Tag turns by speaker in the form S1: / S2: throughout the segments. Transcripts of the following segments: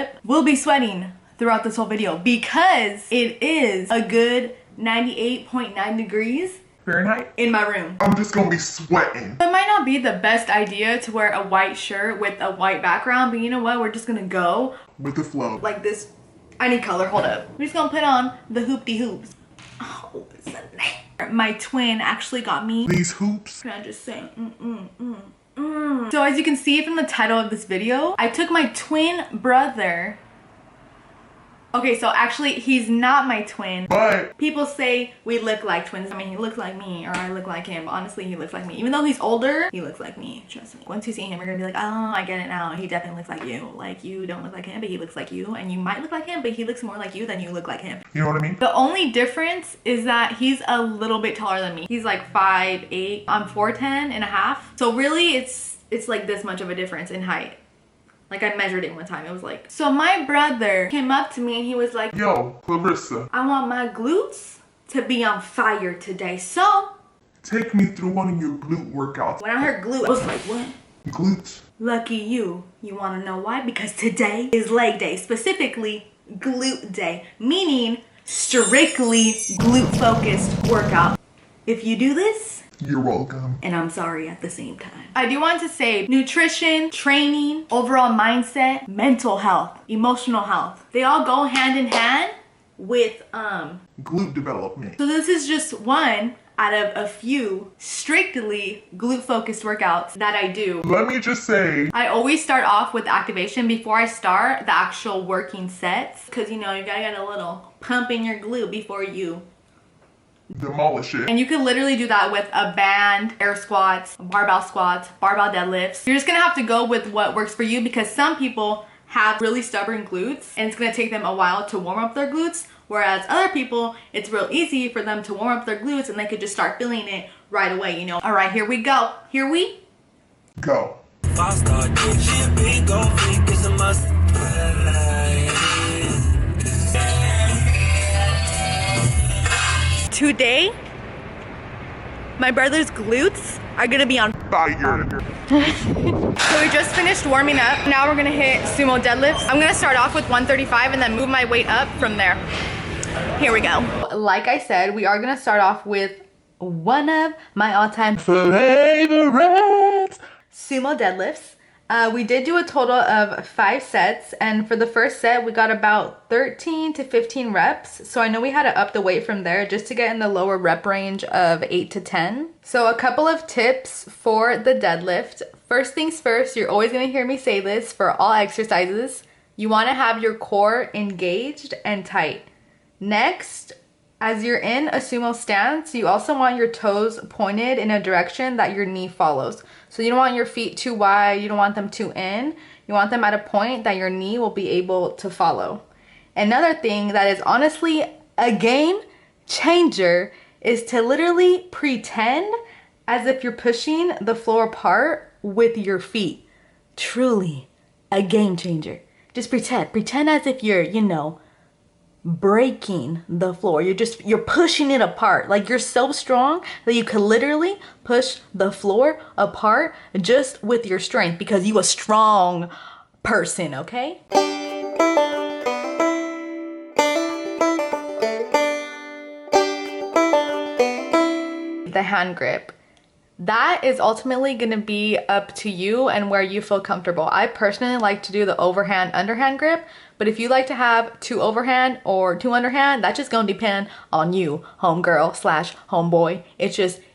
S1: lip will be sweating throughout this whole video because it is a good 98.9 degrees
S2: Fahrenheit
S1: in my room.
S2: I'm just gonna be sweating.
S1: It might not be the best idea to wear a white shirt with a white background, but you know what? We're just gonna go
S2: with the flow.
S1: Like this. I need color. Hold up. We're just gonna put on the hoopty hoops. Oh, it's a name. My twin actually got me
S2: these hoops.
S1: Can I just say, So as you can see from the title of this video, I took my twin brother. Okay, so actually he's not my twin,
S2: but
S1: people say we look like twins. I mean, he looks like me or I look like him, but honestly he looks like me. Even though he's older, he looks like me, trust me. Once you see him, you're gonna be like, oh, I get it now. He definitely looks like you. Like, you don't look like him, but he looks like you. And you might look like him, but he looks more like you than you look like him.
S2: You know what I mean?
S1: The only difference is that he's a little bit taller than me. He's like 5'8". I'm 4'10" and a half. So really it's like this much of a difference in height. Like, I measured it one time. It was like, so my brother came up to me and he was like,
S2: yo, Klarissa,
S1: I want my glutes to be on fire today. So
S2: take me through one of your glute workouts.
S1: When I heard glute, I was like, what?
S2: Glutes.
S1: Lucky you. You want to know why? Because today is leg day, specifically glute day, meaning strictly glute focused workout. If you do this,
S2: you're welcome.
S1: And I'm sorry at the same time. I do want to say nutrition, training, overall mindset, mental health, emotional health. They all go hand in hand with
S2: glute development.
S1: So this is just one out of a few strictly glute focused workouts that I do.
S2: Let me just say,
S1: I always start off with activation before I start the actual working sets. Cause you know, you gotta get a little pump in your glute before you
S2: demolish it.
S1: And you could literally do that with a band, air squats, barbell deadlifts. You're just gonna have to go with what works for you because some people have really stubborn glutes and it's gonna take them a while to warm up their glutes, whereas other people, it's real easy for them to warm up their glutes and they could just start feeling it right away, you know. All right, here we go. Here we
S2: go.
S1: Today, my brother's glutes are gonna be on
S2: fire.
S1: So we just finished warming up. Now we're gonna hit sumo deadlifts. I'm gonna start off with 135 and then move my weight up from there. Here we go. Like I said, we are gonna start off with one of my all-time favorites, sumo deadlifts. We did do a total of 5 sets, and for the first set we got about 13 to 15 reps, so I know we had to up the weight from there just to get in the lower rep range of 8 to 10. So a couple of tips for the deadlift. First things first, you're always going to hear me say this for all exercises. You want to have your core engaged and tight. Next, as you're in a sumo stance, you also want your toes pointed in a direction that your knee follows. So you don't want your feet too wide, you don't want them too in. You want them at a point that your knee will be able to follow. Another thing that is honestly a game changer is to literally pretend as if you're pushing the floor apart with your feet. Truly a game changer. Just pretend as if you're, you know, breaking the floor. You're pushing it apart. Like, you're so strong that you could literally push the floor apart just with your strength because you a strong person, okay? The hand grip. That is ultimately going to be up to you and where you feel comfortable. I personally like to do the overhand underhand grip, but if you like to have 2 overhand or 2 underhand, that's just going to depend on you, homegirl / homeboy.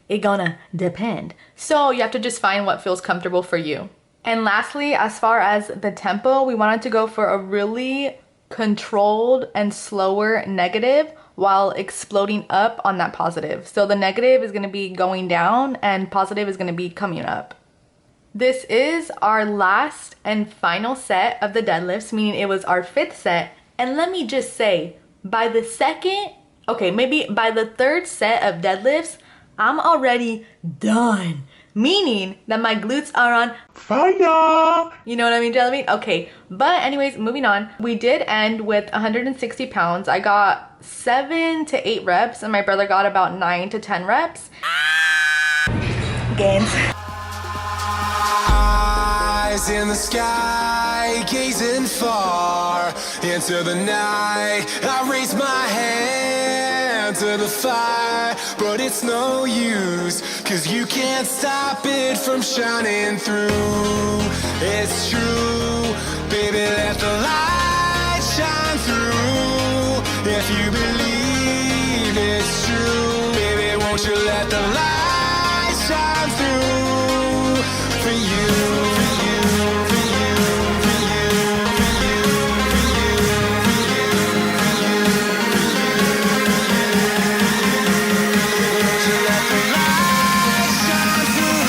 S1: It gonna depend. So you have to just find what feels comfortable for you. And lastly, as far as the tempo, we wanted to go for a really controlled and slower negative while exploding up on that positive. So the negative is gonna be going down and positive is gonna be coming up. This is our last and final set of the deadlifts, meaning it was our 5th set. And let me just say, by the 3rd set of deadlifts, I'm already done. Meaning that my glutes are on fire. You know what I mean, Jelly Bean? Okay, but anyways, moving on. We did end with 160 pounds. I got 7 to 8 reps and my brother got about 9 to 10 reps. Gains.
S3: Eyes in the sky, gazing far. into the night. I raise my hand to the fire, but it's no use, 'cause you can't stop it from shining through. It's true, baby, let the light shine through. If you believe it's true, baby, won't you let the light shine through for you, for you, for you, for you, for you, for you, for you, for you, won't you let the light shine through.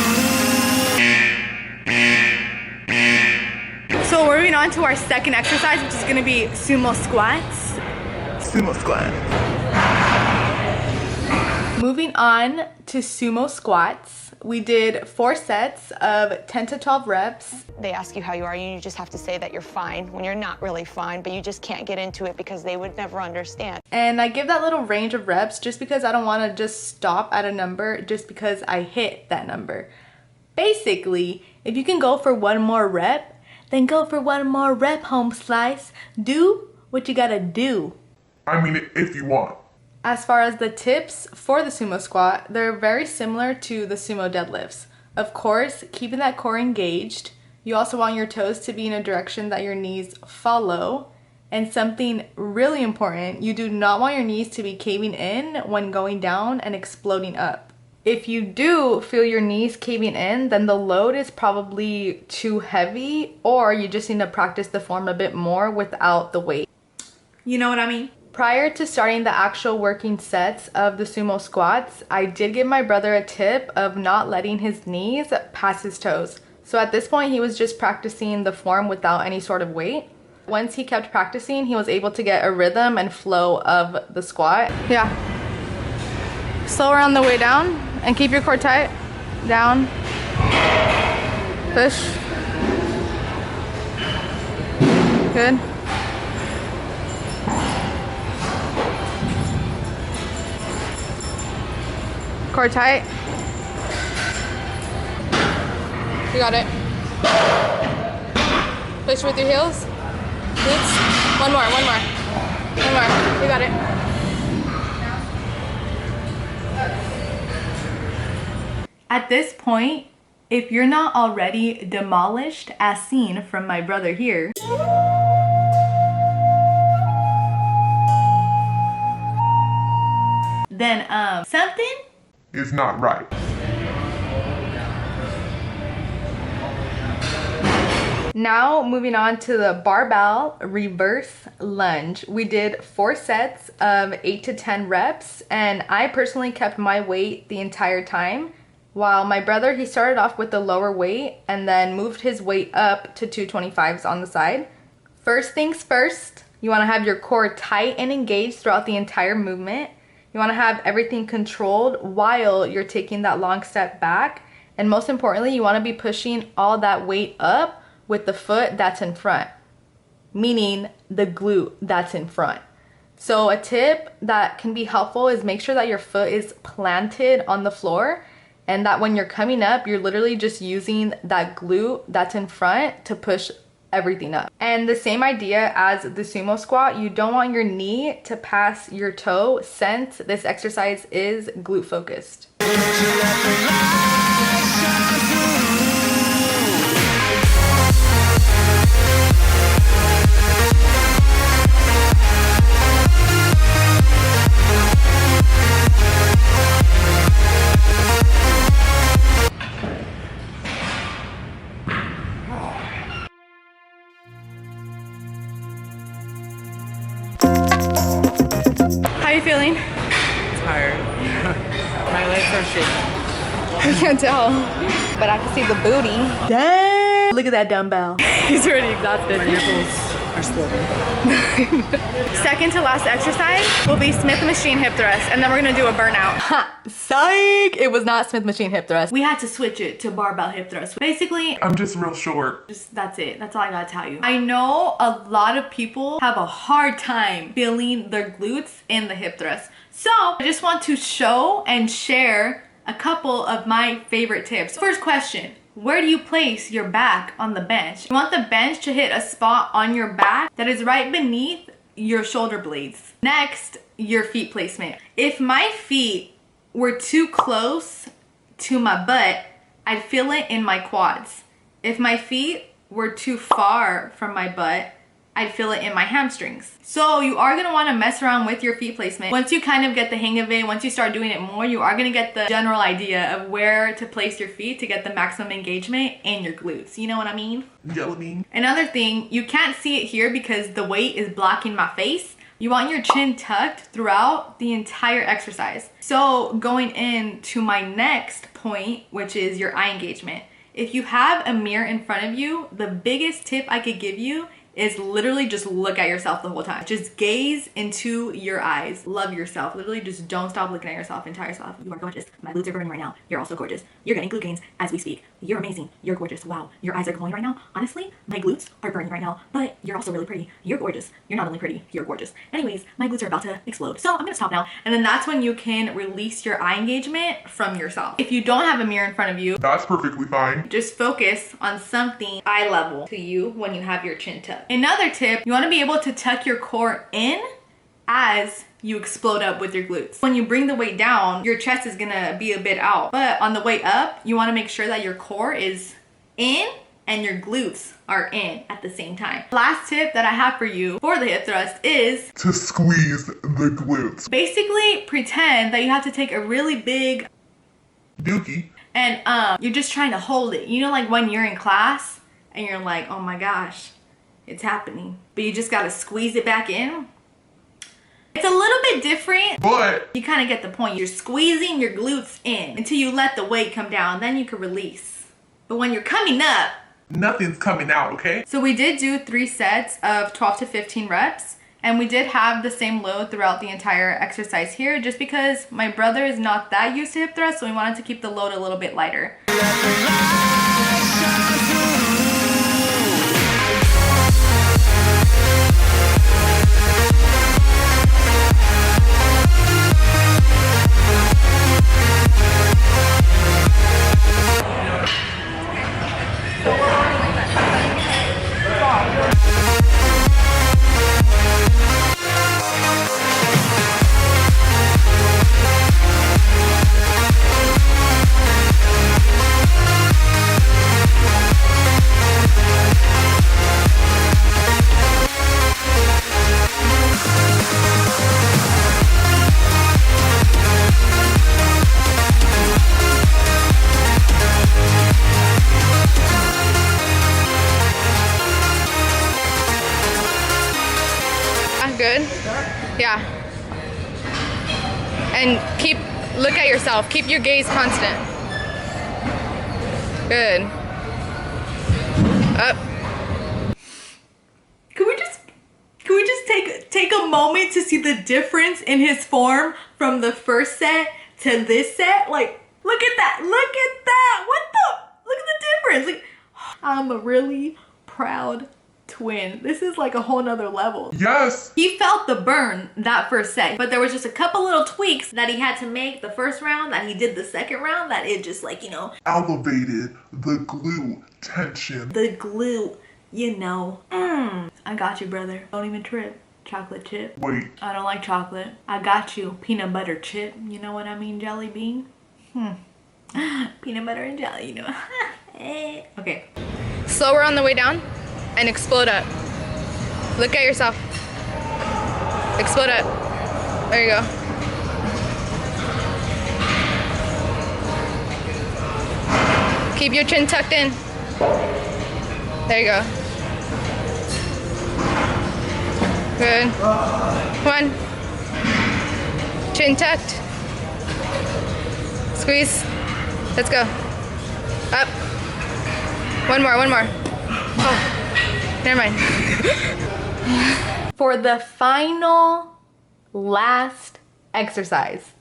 S1: So we're moving on to our second exercise, which is gonna be sumo squats.
S2: Sumo squat.
S1: Moving on to sumo squats, we did 4 sets of 10 to 12 reps.
S4: They ask you how you are, and you just have to say that you're fine when you're not really fine, but you just can't get into it because they would never understand.
S1: And I give that little range of reps just because I don't want to just stop at a number just because I hit that number. Basically, if you can go for one more rep, then go for one more rep, home slice. Do what you gotta do.
S2: I mean, if you want.
S1: As far as the tips for the sumo squat, they're very similar to the sumo deadlifts. Of course, keeping that core engaged. You also want your toes to be in a direction that your knees follow. And something really important, you do not want your knees to be caving in when going down and exploding up. If you do feel your knees caving in, then the load is probably too heavy, or you just need to practice the form a bit more without the weight. You know what I mean? Prior to starting the actual working sets of the sumo squats, I did give my brother a tip of not letting his knees pass his toes. So at this point, he was just practicing the form without any sort of weight. Once he kept practicing, he was able to get a rhythm and flow of the squat. Yeah. Slower on the way down and keep your core tight. Down. Push. Good. Core tight. You got it. Push with your heels. Glutes. One more, one more. One more. You got it. At this point, if you're not already demolished as seen from my brother here, then something
S2: It's not right.
S1: Now moving on to the barbell reverse lunge. We did 4 sets of 8 to 10 reps, and I personally kept my weight the entire time, while my brother, he started off with the lower weight and then moved his weight up to 225s on the side. First things first, you want to have your core tight and engaged throughout the entire movement. You want to have everything controlled while you're taking that long step back, and most importantly, you want to be pushing all that weight up with the foot that's in front, meaning the glute that's in front. So a tip that can be helpful is make sure that your foot is planted on the floor, and that when you're coming up, you're literally just using that glute that's in front to push everything up. And the same idea as the sumo squat, you don't want your knee to pass your toe since this exercise is glute focused. How are you feeling?
S5: Tired. My legs are shaking.
S1: I can't tell, but I can see the booty. Dang! Look at that dumbbell. He's already exhausted.
S5: My nipples are swollen.
S1: Second to last exercise will be Smith Machine hip thrust, and then we're gonna do a burnout. Ha! Psych! It was not Smith Machine hip thrust. We had to switch it to barbell hip thrust. Basically,
S2: I'm just real short.
S1: that's it. That's all I gotta tell you. I know a lot of people have a hard time feeling their glutes in the hip thrust. So I just want to show and share a couple of my favorite tips. First question, where do you place your back on the bench? You want the bench to hit a spot on your back that is right beneath your shoulder blades. Next, your feet placement. If my feet were too close to my butt, I'd feel it in my quads. If my feet were too far from my butt, I'd feel it in my hamstrings. So you are gonna wanna mess around with your feet placement. Once you kind of get the hang of it, once you start doing it more, you are gonna get the general idea of where to place your feet to get the maximum engagement in your glutes. You know what I mean? Another thing, you can't see it here because the weight is blocking my face. You want your chin tucked throughout the entire exercise. So going into my next point, which is your eye engagement. If you have a mirror in front of you, the biggest tip I could give you is literally just look at yourself the whole time. Just gaze into your eyes. Love yourself. Literally just don't stop looking at yourself and tell yourself, you are gorgeous. My glutes are burning right now. You're also gorgeous. You're getting glute gains as we speak. You're amazing. You're gorgeous. Wow. Your eyes are glowing right now. Honestly, my glutes are burning right now, but you're also really pretty. You're gorgeous. You're not only pretty, you're gorgeous. Anyways, my glutes are about to explode. So I'm gonna stop now. And then that's when you can release your eye engagement from yourself. If you don't have a mirror in front of you,
S2: That's perfectly fine.
S1: just focus on something eye level to you when you have your chin tucked. Another tip, you want to be able to tuck your core in as you explode up with your glutes. When you bring the weight down, your chest is gonna be a bit out. But on the way up, you want to make sure that your core is in and your glutes are in at the same time. Last tip that I have for you for the hip thrust is
S2: To squeeze the glutes.
S1: basically pretend that you have to take a really big
S2: Dookie.
S1: and you're just trying to hold it. You know, like when you're in class and you're like, oh my gosh, it's happening. But you just gotta squeeze it back in. It's a little bit different.
S2: But
S1: You kind of get the point. You're squeezing your glutes in until you let the weight come down. Then you can release. But when you're coming up,
S2: nothing's coming out, okay?
S1: so we did do 3 sets of 12 to 15 reps. And we did have the same load throughout the entire exercise here, just because my brother is not that used to hip thrust, so we wanted to keep the load a little bit lighter. Good? Yeah. And look at yourself. Keep your gaze constant. Good. Up. Can we just take a moment to see the difference in his form from the first set to this set? Like, look at that. Look at that. Look at the difference. Like, I'm a really proud twin. This is like a whole nother level.
S2: Yes.
S1: He felt the burn that first set, but there was just a couple little tweaks that he had to make the first round that he did the second round that it just, like, you know,
S2: Elevated the glute tension.
S1: the glue, you know. I got you, brother. Don't even trip. Chocolate chip.
S2: Wait.
S1: I don't like chocolate. I got you. Peanut butter chip. You know what I mean, jelly bean? Peanut butter and jelly, you know. Okay. Slower on the way down and explode up. Look at yourself. Explode up. There you go. Keep your chin tucked in. There you go. Good. Come on. Chin tucked. Squeeze. Let's go. Up. One more. Oh, never mind. For the final last exercise,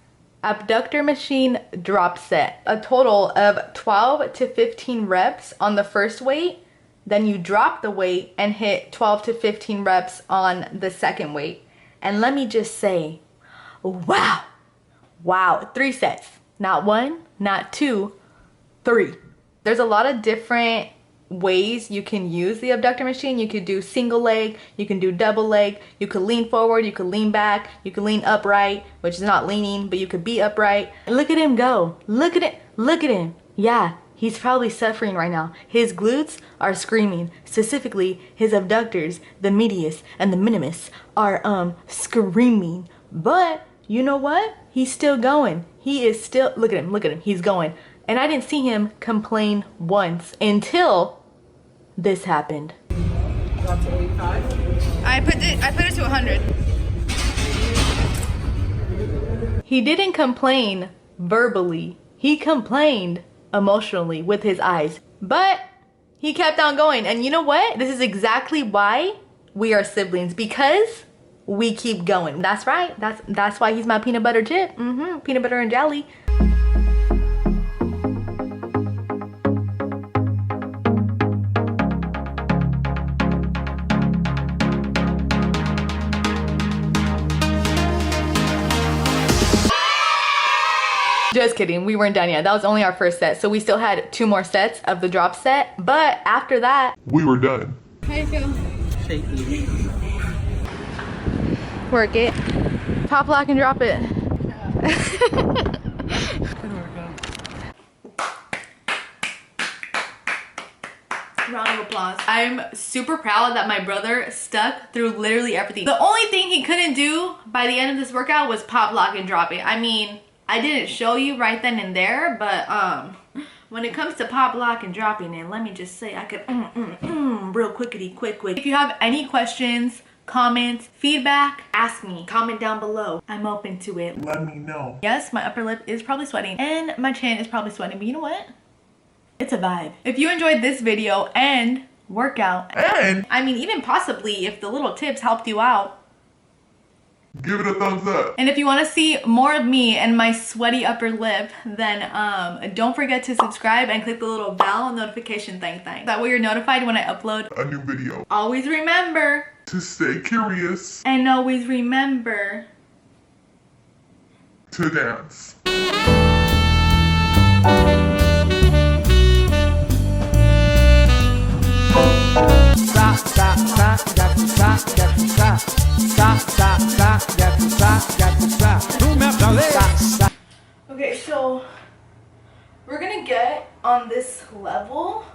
S1: Abductor Machine drop set. A total of 12 to 15 reps on the first weight. Then you drop the weight and hit 12 to 15 reps on the second weight. And let me just say, wow. Wow, 3 sets. Not 1, not 2, 3. There's a lot of different ways you can use the abductor machine. You could do single leg, you can do double leg, you could lean forward, you could lean back, you could lean upright, which is not leaning, but you could be upright. Look at him go. Look at it. Look at him. Yeah, he's probably suffering right now. His glutes are screaming. Specifically, his abductors, the medius and the minimus, are screaming. But you know what? He's still going. He is still, look at him, he's going. And I didn't see him complain once until this happened.
S5: Drop to 85.
S1: I put it to 100. He didn't complain verbally. He complained emotionally with his eyes. But he kept on going. And you know what? This is exactly why we are siblings, because we keep going. That's right. That's why he's my peanut butter chip. Peanut butter and jelly. Just kidding, we weren't done yet. That was only our first set. So we still had 2 more sets of the drop set. But after that,
S2: We were done.
S1: how you feel?
S5: Shaky.
S1: Work it. Pop, lock, and drop it.
S5: Good workout.
S1: Round of applause. I'm super proud that my brother stuck through literally everything. The only thing he couldn't do by the end of this workout was pop, lock, and drop it. I mean, I didn't show you right then and there, but when it comes to pop, lock, and dropping it, let me just say I could real quick. If you have any questions, comments, feedback, ask me. Comment down below. I'm open to it.
S2: Let me know.
S1: Yes, my upper lip is probably sweating and my chin is probably sweating, but you know what? It's a vibe. If you enjoyed this video and workout,
S2: And
S1: I mean, even possibly if the little tips helped you out,
S2: give it a thumbs up.
S1: and if you want to see more of me and my sweaty upper lip, then don't forget to subscribe and click the little bell notification thing. That way you're notified when I upload.
S2: A new video.
S1: Always remember,
S2: To stay curious.
S1: and always remember.
S2: To dance.
S3: Stop, stop, stop, got to stop, got to stop. Stop, stop, stop, got to stop, got to stop. Stop, stop.
S1: Okay, so we're gonna get on this level.